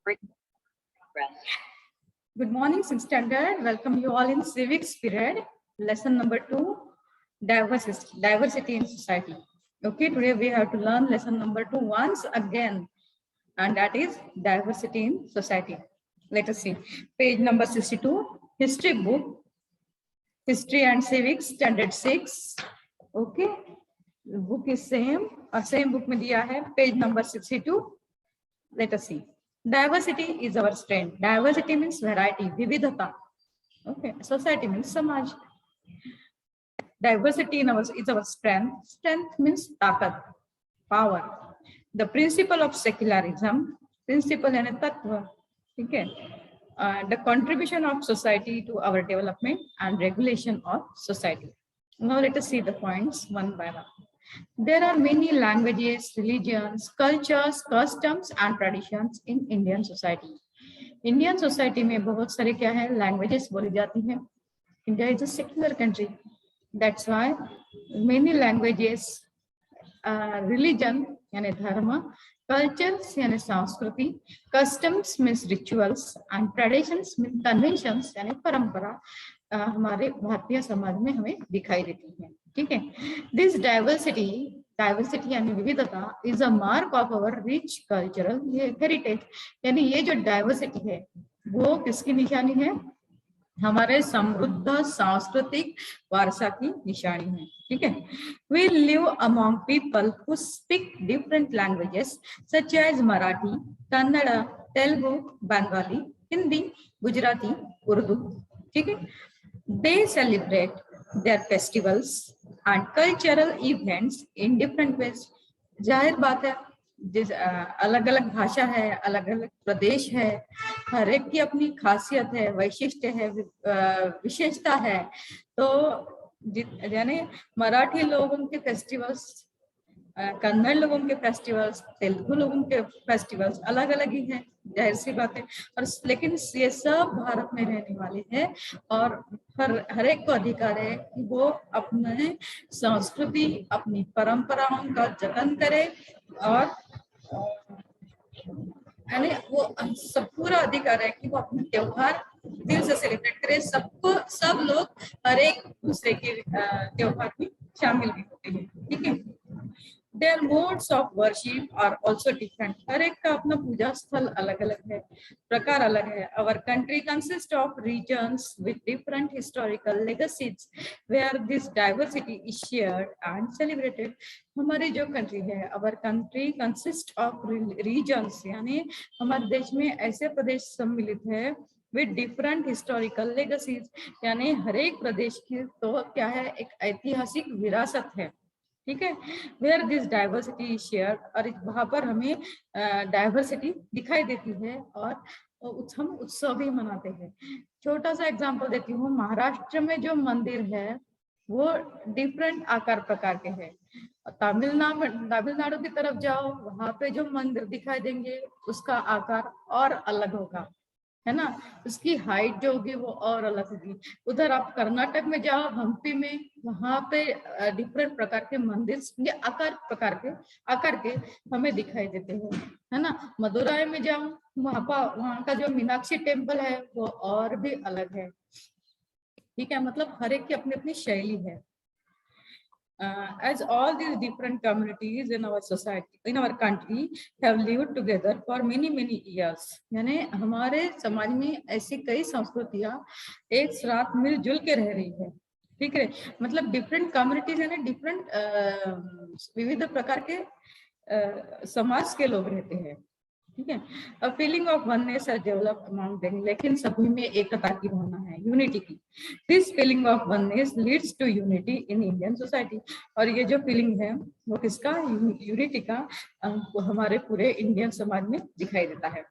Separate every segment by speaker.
Speaker 1: Good morning, 6th standard. Welcome you all in civics period. Lesson number 2, diversity in society. Okay, today we have to learn lesson number 2 once again, and that is diversity in society. Let us see. Page number 62, history book, history and civics, standard 6. Okay, book is same book में दिया है, page number 62. Let us see. Diversity is our strength. Diversity means variety, vividhata. Okay. Society means samaj. Diversity is our strength. Strength means takat, power. The principle of secularism, principle यानी तत्व, ठीक है. The contribution of society to our development and regulation of society. Now let us see the points one by one. There are many languages, religions, cultures, customs and traditions in Indian society. Indian society में बहुत सारे क्या है, languages बोली जाती हैं. India is a secular country. That's why many languages, religion यानी धर्म, cultures यानी संस्कृति, customs means rituals and traditions means conventions यानी परंपरा हमारे भारतीय समाज में हमें दिखाई देती है. ठीक है. दिस डाइवर्सिटी यानी विविधता is a mark of our rich cultural heritage. यानी ये जो डाइवर्सिटी है वो किसकी निशानी है? हमारे समृद्ध सांस्कृतिक वारसा की निशानी है. ठीक है. We live among people who speak different languages such as Marathi, Kannada, Telugu, Bengali, Hindi, Gujarati, Urdu. ठीक है. They celebrate their festivals and cultural events in different ways. जाहिर बात है, जिस अलग अलग भाषा है, अलग अलग प्रदेश है, हर एक की अपनी खासियत है, वैशिष्ट्य है, विशेषता है. तो यानी मराठी लोगों के फेस्टिवल्स, कन्नड़ लोगों के फेस्टिवल्स, तेलुगु लोगों के फेस्टिवल्स अलग अलग ही हैं, जाहिर सी बात है. और लेकिन ये सब भारत में रहने वाले हैं और हर एक को अधिकार है कि वो अपने संस्कृति, अपनी परंपराओं का जतन करे और यानी वो सब पूरा अधिकार है कि वो अपने त्योहार दिल से सेलिब्रेट करे. सब लोग हर एक दूसरे के त्योहार में शामिल भी होते हैं. ठीक है. Their modes of worship are also different. हर एक का अपना पूजा स्थल अलग अलग है, प्रकार अलग है. Our country consists of regions with different historical legacies, where this diversity is shared and celebrated. हमारी जो कंट्री है, our country consists of regions, यानी हमारे देश में ऐसे प्रदेश सम्मिलित है with different historical legacies, यानी हर एक प्रदेश की तो क्या है, एक ऐतिहासिक विरासत है. ठीक है. Where this diversity is shared, और वहां पर हमें डाइवर्सिटी दिखाई देती है और हम उत्सव भी मनाते हैं. छोटा सा एग्जांपल देती हूँ. महाराष्ट्र में जो मंदिर है वो डिफरेंट आकार प्रकार के हैं. तमिलनाडु की तरफ जाओ, वहां पे जो मंदिर दिखाई देंगे उसका आकार और अलग होगा, है ना. उसकी हाइट जो होगी वो और अलग होगी. उधर आप कर्नाटक में जाओ, हम्पी में, वहां पे डिफरेंट प्रकार के मंदिर आकार के हमें दिखाई देते हैं, है ना. मदुराई में जाओ, वहां का जो मीनाक्षी टेम्पल है वो और भी अलग है. ठीक है. मतलब हर एक की अपनी अपनी शैली है. As all these different communities in our society, in our country, have lived together for many years. यानी हमारे समाज में ऐसी कई संस्कृतियां एक साथ मिलजुल के रह रही है. ठीक है. मतलब डिफरेंट कम्युनिटीज यानी डिफरेंट विविध प्रकार के समाज के लोग रहते हैं. ठीक है. A feeling of oneness has developed among them, लेकिन सभी में एकता की भावना है, यूनिटी की. This feeling of oneness leads to unity in Indian society. और ये जो फीलिंग है वो किसका, यूनिटी का, हमारे पूरे इंडियन समाज में दिखाई देता है.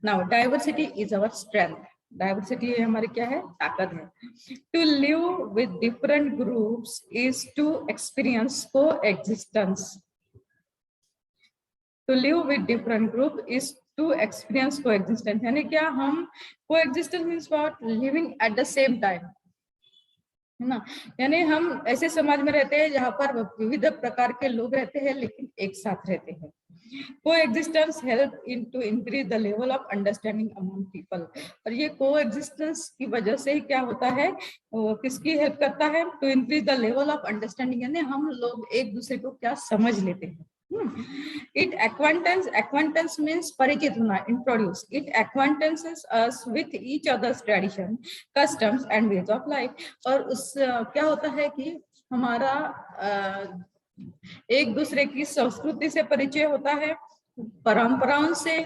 Speaker 1: Now diversity is our strength. Diversity हमारी क्या है, ताकत है. To live with different groups is to experience coexistence. To live with different group is to experience coexistence. यानी क्या, हम coexistence means what, living at the same time. है ना। यानी हम ऐसे समाज में रहते हैं जहाँ पर विविध प्रकार के लोग रहते हैं लेकिन एक साथ रहते हैं। Coexistence help in to increase the level of understanding among people. और ये कोएग्जिस्टेंस की वजह से ही क्या होता है, वो किसकी हेल्प करता है, to increase the level of understanding, यानी हम लोग एक दूसरे को क्या समझ लेते हैं। इट acquaintance मीन्स परिचित होना, introduce. It acquaintances us with each other's tradition, customs and ways of life। और उस क्या होता है कि हमारा एक दूसरे की संस्कृति से परिचय होता है, परंपराओं से,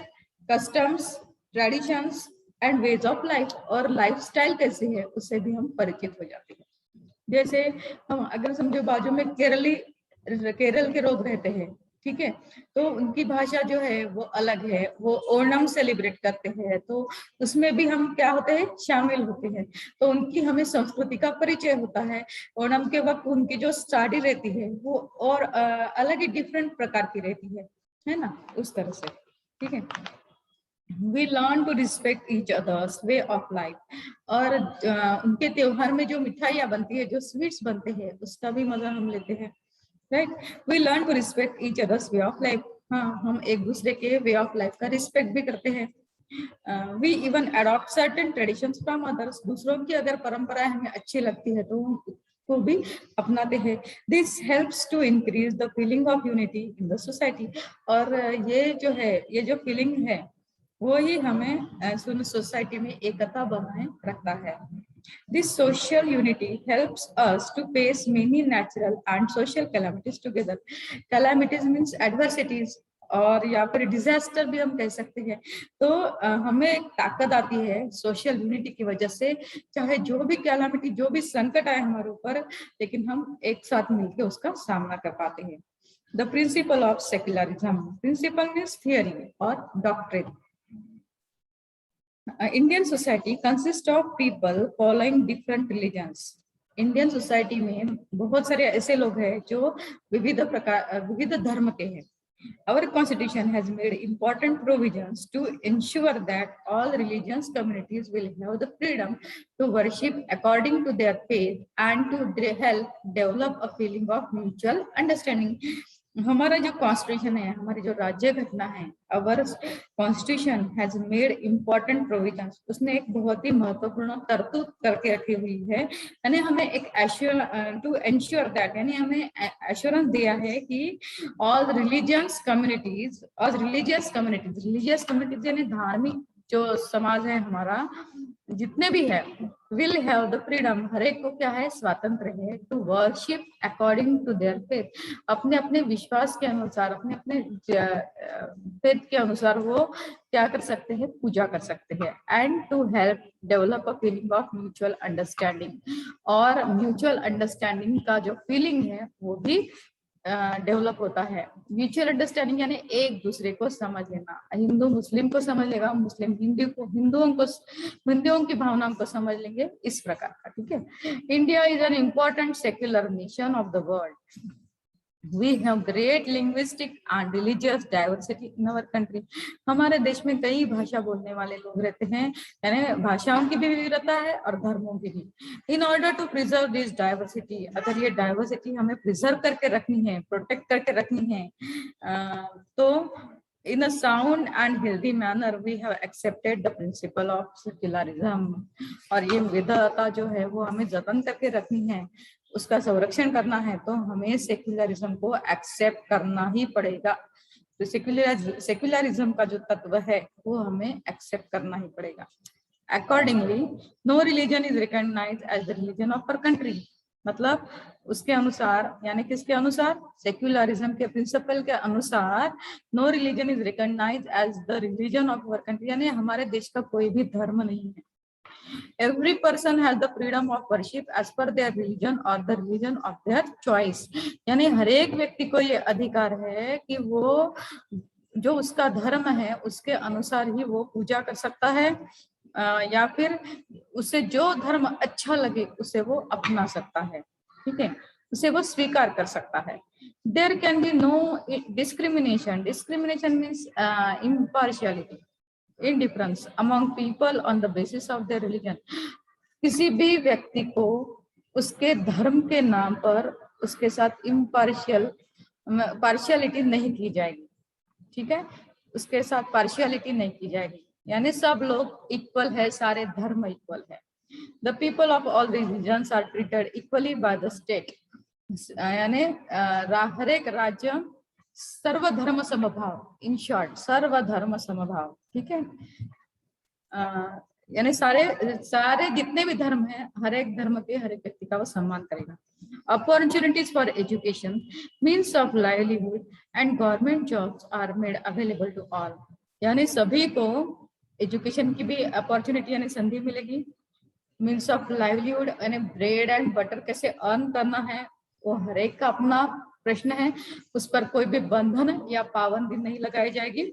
Speaker 1: customs, traditions and ways of life, और लाइफस्टाइल कैसी है उससे भी हम परिचित हो जाते हैं। जैसे हम अगर समझो बाजू में केरल के लोग रहते हैं, ठीक है, तो उनकी भाषा जो है वो अलग है, वो ओणम सेलिब्रेट करते हैं, तो उसमें भी हम क्या होते हैं, शामिल होते हैं, तो उनकी हमें संस्कृति का परिचय होता है। ओणम के वक्त उनकी जो साड़ी रहती है वो और अलग ही डिफरेंट प्रकार की रहती है ना, उस तरह से, ठीक है। We learn to respect each other's way of life। और उनके त्योहार में जो मिठाइयाँ बनती है, जो स्वीट्स बनते हैं, उसका भी मजा हम लेते हैं, right. We learn to respect each others way of life. हाँ, हम एक दूसरे के वे ऑफ लाइफ का रिस्पेक्ट भी करते हैं। We even adopt certain traditions from others. दूसरों की अगर परंपराएं हमें अच्छी लगती है तो हम को भी अपनाते हैं। This helps to increase the feeling of unity in the society. और ये जो है, ये जो फीलिंग है वो ही हमें सोसाइटी में एकता बनाए रखता है। This social unity helps us to face many natural and social calamities together। Calamities means adversities, और या फिर डिजास्टर भी हम कह सकते हैं। तो हमें एक ताकत आती है सोशल यूनिटी की वजह से, चाहे जो भी कैलामिटी, जो भी संकट आए हमारे ऊपर, लेकिन हम एक साथ मिलकर उसका सामना कर पाते हैं। The principle of secularism. Principle means theory और doctrine. Indian society consists of people following different religions। Indian society में बहुत सारे ऐसे लोग हैं जो विविध धर्म के हैं। Our constitution has made important provisions to ensure that all religious communities will have the freedom to worship according to their faith and to help develop a feeling of mutual understanding। हमारा जो constitution है, हमारी जो राज्य घटना है, our constitution has made important provisions. उसने एक बहुत ही महत्वपूर्ण तरतूब करके रखी हुई है, यानी हमें एक टू एंश्योर दैट, यानी हमें एश्योरेंस दिया है कि ऑल रिलीजियस कम्युनिटीज यानी धार्मिक जो समाज है हमारा, जितने भी है, विल हैव द फ्रीडम, हर एक को क्या है, स्वातंत्र है, to worship according to their faith, अपने अपने विश्वास के अनुसार, अपने अपने फेथ के अनुसार वो क्या कर सकते हैं, पूजा कर सकते हैं। And to help develop a feeling of mutual understanding, और म्यूचुअल अंडरस्टैंडिंग का जो फीलिंग है वो भी डेवलप होता है। म्यूचुअल अंडरस्टैंडिंग यानी एक दूसरे को समझ लेना। हिंदू मुस्लिम को समझ लेगा, मुस्लिम हिंदुओं की भावनाओं को समझ लेंगे, इस प्रकार का, ठीक है। India is an important secular nation of the world. We have great linguistic and religious diversity in our country। हमारे देश में कई भाषा बोलने वाले लोग रहते हैं, यानी भाषाओं की भी विविधता है और धर्मों की भी। In order to preserve this diversity, अगर ये डाइवर्सिटी हमें प्रिजर्व करके रखनी है, प्रोटेक्ट करके रखनी है, तो in a sound and healthy manner we have accepted the principle of secularism। और ये विविधता जो है वो हमें जतन करके रखनी है, उसका संरक्षण करना है, तो हमें सेक्युलरिज्म को एक्सेप्ट करना ही पड़ेगा। तो सेक्युलरिज्म का जो तत्व है वो हमें एक्सेप्ट करना ही पड़ेगा। Accordingly no religion is recognised as the religion of our country. मतलब उसके अनुसार, यानी किसके अनुसार, सेक्युलरिज्म के प्रिंसिपल के अनुसार, no religion is recognised as the religion of our country, यानी हमारे देश का कोई भी धर्म नहीं है। Every person has the freedom of worship as per their religion or the religion of their choice। यानी हर एक व्यक्ति को ये अधिकार है कि वो जो उसका धर्म है उसके अनुसार ही वो पूजा कर सकता है, या फिर उसे जो धर्म अच्छा लगे उसे वो अपना सकता है, ठीक है, उसे वो स्वीकार कर सकता है। There can be no discrimination। Discrimination means impartiality, indifference among people on the basis of their religion। किसी भी व्यक्ति को उसके धर्म के नाम पर उसके साथ पार्शियलिटी नहीं की जाएगी, ठीक है, उसके साथ पार्शियलिटी नहीं की जाएगी, यानी सब लोग इक्वल है, सारे धर्म इक्वल है। The people of all religions are treated equally by the state, यानी हर एक राज्य सर्वधर्म समभाव, इन शॉर्ट सर्वधर्म समभाव, ठीक है, यानी सारे जितने भी धर्म हैं, हर एक धर्म के हर एक व्यक्ति का वो सम्मान करेगा। Opportunities for education, means of livelihood and government jobs are made available to all, यानी सभी को एजुकेशन की भी अपॉर्चुनिटी यानी संधि मिलेगी। मीन्स ऑफ लाइवलीहुड यानी ब्रेड एंड बटर कैसे अर्न करना है वो हर एक का अपना प्रश्न है, उस पर कोई भी बंधन या पाबंदी नहीं लगाई जाएगी,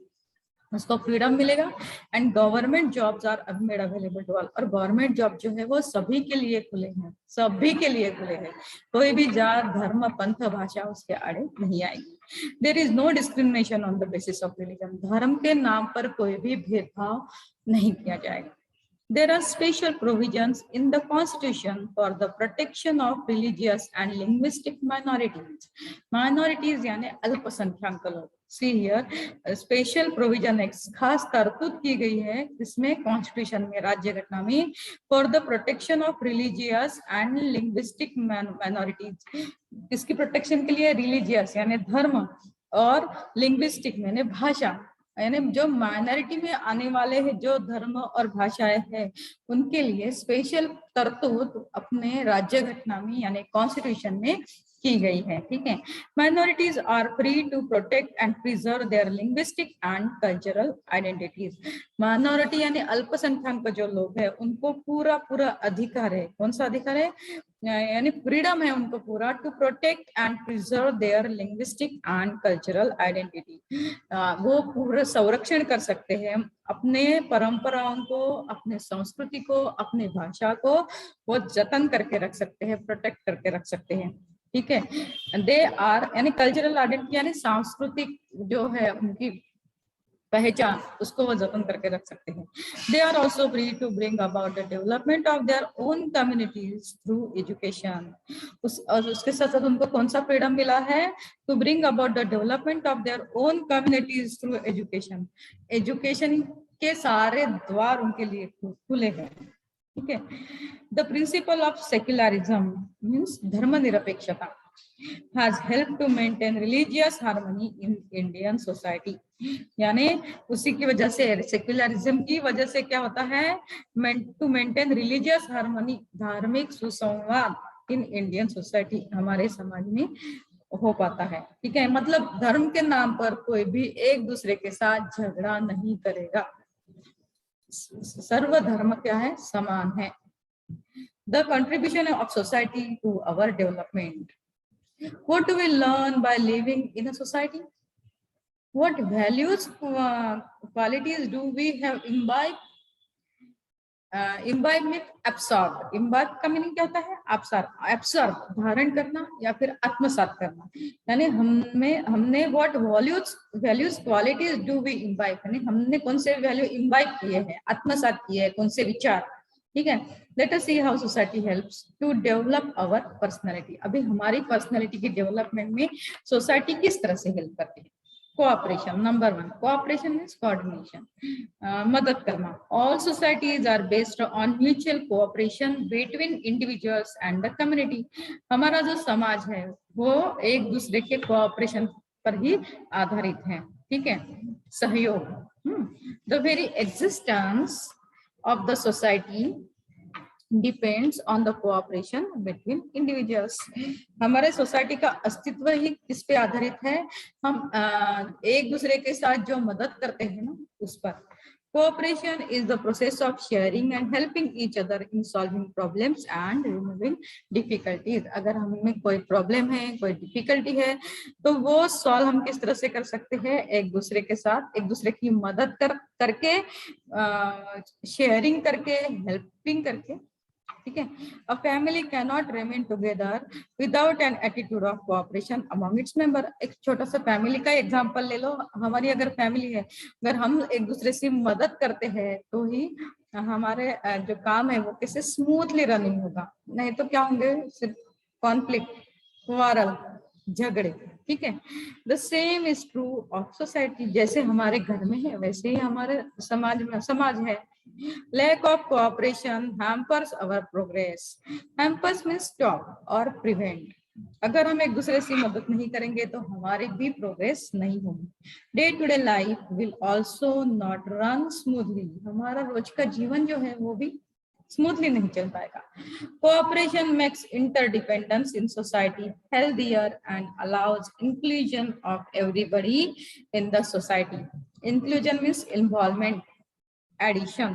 Speaker 1: उसको फ्रीडम मिलेगा। And government jobs are made available to all, और गवर्नमेंट जॉब जो है वो सभी के लिए खुले हैं, सभी के लिए खुले हैं, कोई भी जात धर्म पंथ भाषा उसके आड़े नहीं आएगी। There is no discrimination on the basis of religion, धर्म के नाम पर कोई भी भेदभाव नहीं किया जाएगा। There are special provisions in the Constitution for the protection of religious and linguistic minorities. Minorities यानी अल्पसंख्यक लोग। See here, special provision एक खास तरतूद की गई है इसमें कॉन्स्टिट्यूशन में, राज्य घटना में, for the protection of religious and linguistic minorities। किसकी प्रोटेक्शन के लिए? रिलीजियस यानी धर्म, और लिंग्विस्टिक यानी भाषा, यानी जो माइनॉरिटी में आने वाले हैं जो धर्म और भाषाएं हैं उनके लिए स्पेशल तरतूद अपने राज्य घटना में यानी कॉन्स्टिट्यूशन में की गई है, ठीक है। Minorities are free to protect and preserve their linguistic and cultural identities. Minority यानी अल्पसंख्यक जो लोग हैं उनको पूरा पूरा अधिकार है, कौन सा अधिकार है? यानी फ्रीडम है उनको पूरा, to protect and preserve their linguistic and cultural identity. वो पूरा संरक्षण कर सकते हैं अपने परंपराओं को, अपने संस्कृति को, अपने भाषा को वो जतन करके रख सकते हैं, प्रोटेक्ट करके रख सकते हैं, ठीक है। दे आर यानी कल्चरल आइडेंटिटी यानी सांस्कृतिक जो है उनकी पहचान, उसको वो जतन करके रख सकते हैं। They are also free to bring about the development of their own communities through education. और उसके साथ साथ उनको कौन सा फ्रीडम मिला है? To bring about the development of their own communities through education. Education के सारे द्वार उनके लिए खुले हैं, ठीक है। The principle of secularism means धर्मनिरपेक्षता has helped to maintain religious harmony in Indian society। यानी उसी की वजह से, सेक्युलरिज्म की वजह से क्या होता है? टू मेंटेन रिलीजियस हार्मनी, धार्मिक सुसंवाद इन इंडियन सोसाइटी, हमारे समाज में हो पाता है, ठीक है। मतलब धर्म के नाम पर कोई भी एक दूसरे के साथ झगड़ा नहीं करेगा, सर्वधर्म क्या है? समान है। The contribution of society to our development. What do we learn by living in a society? What values, qualities do we have imbibed? Imbibe में absorb, imbibe का मीनिंग क्या होता है? absorb धारण करना या फिर आत्मसात करना, यानी हमने what values qualities do we imbibe, यानी हमने कौन से वैल्यू imbibe किए हैं, आत्मसात किए हैं, कौन से विचार, ठीक है। Let us see how society helps to develop our personality. अभी हमारी पर्सनालिटी की डेवलपमेंट में सोसाइटी किस तरह से हेल्प करती है? Cooperation, number 1, cooperation means coordination, मदद करना। All societies are based on mutual cooperation between individuals and the community. हमारा जो समाज है वो एक दूसरे के कोऑपरेशन पर ही आधारित है, ठीक है, सहयोग। The very existence of the society depends on the cooperation between individuals। हमारे सोसाइटी का अस्तित्व ही किस पे आधारित है? हम एक दूसरे के साथ जो मदद करते हैं ना उस पर। Cooperation is the process of sharing and helping each other in solving problems and removing difficulties। अगर हमें कोई प्रॉब्लम है, कोई डिफिकल्टी है, तो वो सॉल्व हम किस तरह से कर सकते हैं? एक दूसरे के साथ, एक दूसरे की मदद करके, शेयरिंग करके, हेल्पिंग करके ठीक है। A family can not remain together without an attitude of cooperation among its member. एक छोटा सा फैमिली का एग्जांपल ले लो। हमारी अगर फैमिली है, अगर हम एक दूसरे से मदद करते हैं तो ही हमारे जो काम है वो कैसे स्मूथली रनिंग होगा, नहीं तो क्या होंगे, सिर्फ कॉन्फ्लिक्ट, क्वारल, झगड़े। ठीक है। The same is true of society. जैसे हमारे घर में है वैसे ही हमारे समाज है। Lack of cooperation hampers our progress. Hampers means stop or prevent. अगर हम एक दूसरे से मदद नहीं करेंगे तो हमारी भी प्रोग्रेस नहीं होगी। Day to day life will also not run smoothly. हमारा रोज का जीवन जो है वो भी स्मूथली नहीं चल पाएगा। Cooperation makes interdependence in society healthier and allows inclusion of everybody in the society. Inclusion means involvement, addition.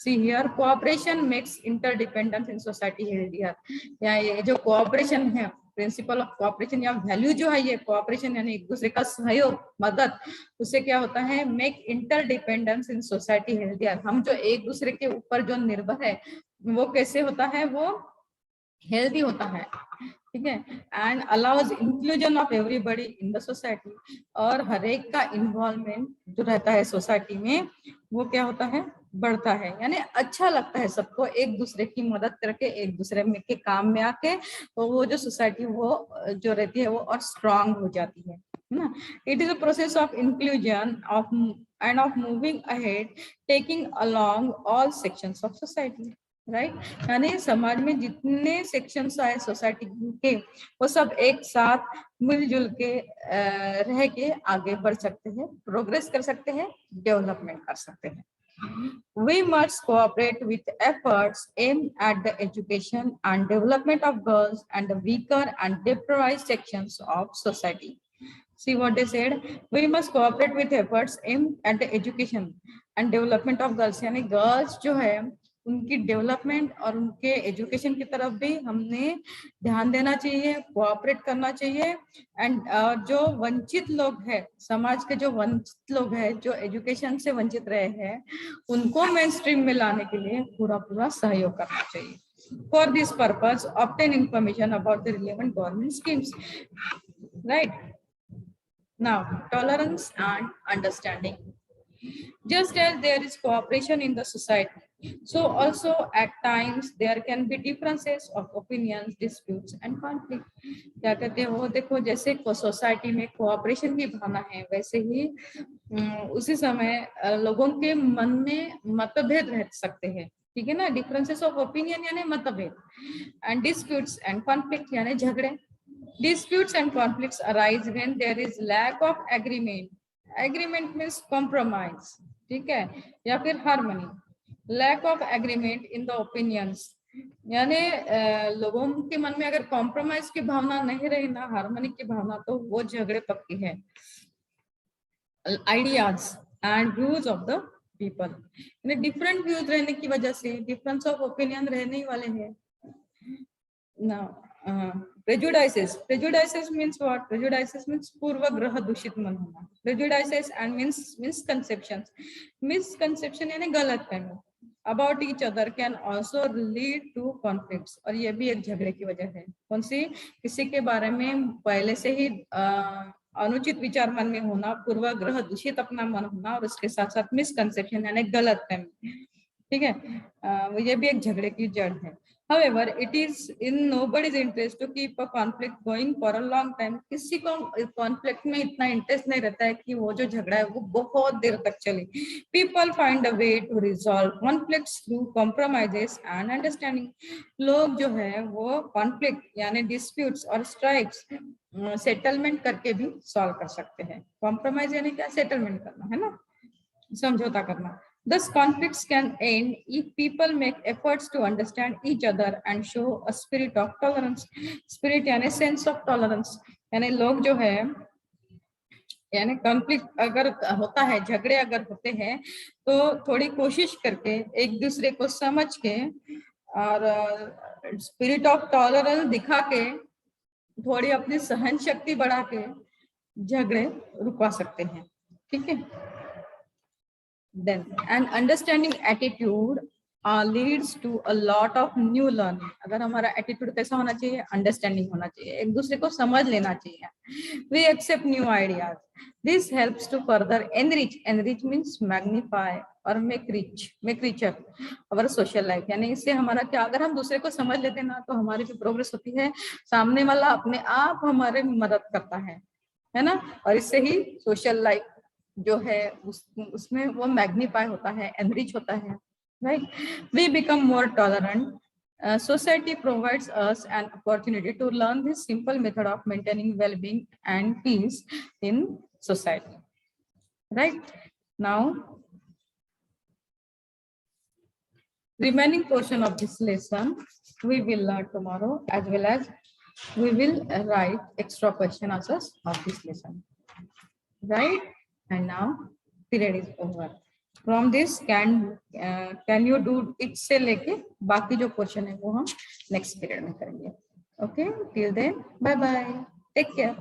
Speaker 1: See here, cooperation makes interdependence in society healthier. या ये जो cooperation है, प्रिंसिपल ऑफ कोऑपरेशन या value जो है ये cooperation यानी एक दूसरे का सहयोग, मदद, उससे क्या होता है, make interdependence in society healthier. हम जो एक दूसरे के ऊपर जो निर्भर है वो कैसे होता है, वो हेल्दी होता है। ठीक है। And allows inclusion of everybody in the society. और हर एक का इन्वॉल्वमेंट जो रहता है सोसाइटी में वो क्या होता है, बढ़ता है। यानी अच्छा लगता है सबको एक दूसरे की मदद करके, एक दूसरे में के काम में आके, तो वो जो सोसाइटी वो जो रहती है वो और स्ट्रांग हो जाती है ना। It is a process of inclusion of end of moving ahead taking along all sections of society, right. यानी समाज में जितने सेक्शंस आए सोसाइटी के वो सब एक साथ मिलजुल के रह के आगे बढ़ सकते हैं, प्रोग्रेस कर सकते हैं, डेवलपमेंट कर सकते हैं। We must cooperate with efforts aimed at the education and development of girls and the weaker and deprived sections of society. See what they said, we must cooperate with efforts aimed at the education and development of girls. यानी girls जो है उनकी development और उनके education की तरफ भी हमने ध्यान देना चाहिए, कोऑपरेट करना चाहिए। एंड जो वंचित लोग हैं, समाज के जो वंचित लोग हैं, जो एजुकेशन से वंचित रहे हैं, उनको मेन स्ट्रीम में लाने के लिए पूरा सहयोग करना चाहिए। For this purpose, obtain information about the relevant government schemes. Right. Now, tolerance and understanding. Just as there is cooperation in the society, so also at times there can be differences of opinions, disputes and conflict. क्या कहते हो, देखो जैसे society में cooperation की भावना है, वैसे ही उसी समय लोगों के मन में मतभेद रह सकते हैं। ठीक है ना, डिफरेंसेस ऑफ ओपिनियन यानी मतभेद, एंड डिस्प्यूट्स एंड कॉन्फ्लिक्ट यानी झगड़े। Disputes and conflicts arise when there is lack of agreement. Agreement means compromise, ठीक है, या फिर harmony. Lack of agreement in the opinions, यानी लोगों के मन में अगर कॉम्प्रोमाइज की भावना नहीं रही ना, हार्मनी की भावना, तो वो झगड़े पक्के हैं। Ideas and views of the people, यानी डिफरेंट व्यूज रहने की वजह से डिफरेंस ऑफ ओपिनियन रहने ही वाले हैं ना। Prejudices means what? Prejudices means पूर्वग्रह दूषित मन होना। Prejudices and means misconceptions. Misconception यानी गलतफहमी about each other can also lead to conflicts, और ये भी एक झगड़े की वजह है। कौन सी? किसी के बारे में पहले से ही अनुचित विचार मन में होना, पूर्वग्रह दूषित अपना मन होना, और उसके साथ साथ मिसकंसेप्शन यानी गलतफहमी। ठीक है, ये भी एक झगड़े की जड़ है। However, it is in nobody's interest to keep a conflict going for a long time. किसी को conflict में इतना इंटरेस्ट नहीं रहता है कि वो जो झगड़ा है वो बहुत देर तक चले। People find a way to resolve conflicts through compromises and understanding. लोग जो है वो conflict यानी disputes और strikes सेटलमेंट करके भी सॉल्व कर सकते हैं। कॉम्प्रोमाइज यानी क्या? सेटलमेंट करना है ना, समझौता करना। Thus, conflicts can end if people make efforts to understand each other and show a spirit of tolerance. Spirit यानी sense of tolerance, यानी लोग जो है, यानी कॉन्फ्लिक्ट अगर होता है, झगड़े अगर होते हैं, तो थोड़ी कोशिश करके एक दूसरे को समझ के और स्पिरिट ऑफ टॉलरेंस दिखा के, थोड़ी अपनी सहन शक्ति बढ़ा के झगड़े रुकवा सकते हैं। ठीक है। Then an understanding attitude leads to a lot of new learning. अगर हमारा एटीट्यूड कैसा होना चाहिए, अंडरस्टैंडिंग होना चाहिए, एक दूसरे को समझ लेना चाहिए। We accept new ideas, this helps to further enrich, enrich means magnify और make richer our social life. यानी इससे हमारा क्या, अगर हम दूसरे को समझ लेते हैं ना, तो हमारी जो प्रोग्रेस होती है, सामने वाला अपने आप हमारे मदद करता है ना। और इससे ही सोशल लाइफ जो है उसमें वो मैग्नीफाई होता है, एनरिच होता है, right? We become more tolerant. Society provides us an opportunity to learn this simple method of maintaining well-being and peace in society. Right? Now, remaining portion of this lesson we will learn tomorrow, as well as we will write extra question answers of this lesson. Right? And now period is over. From this can you do it से लेके बाकी जो question है वो हम next period में करेंगे. Okay, till then, bye bye, take care.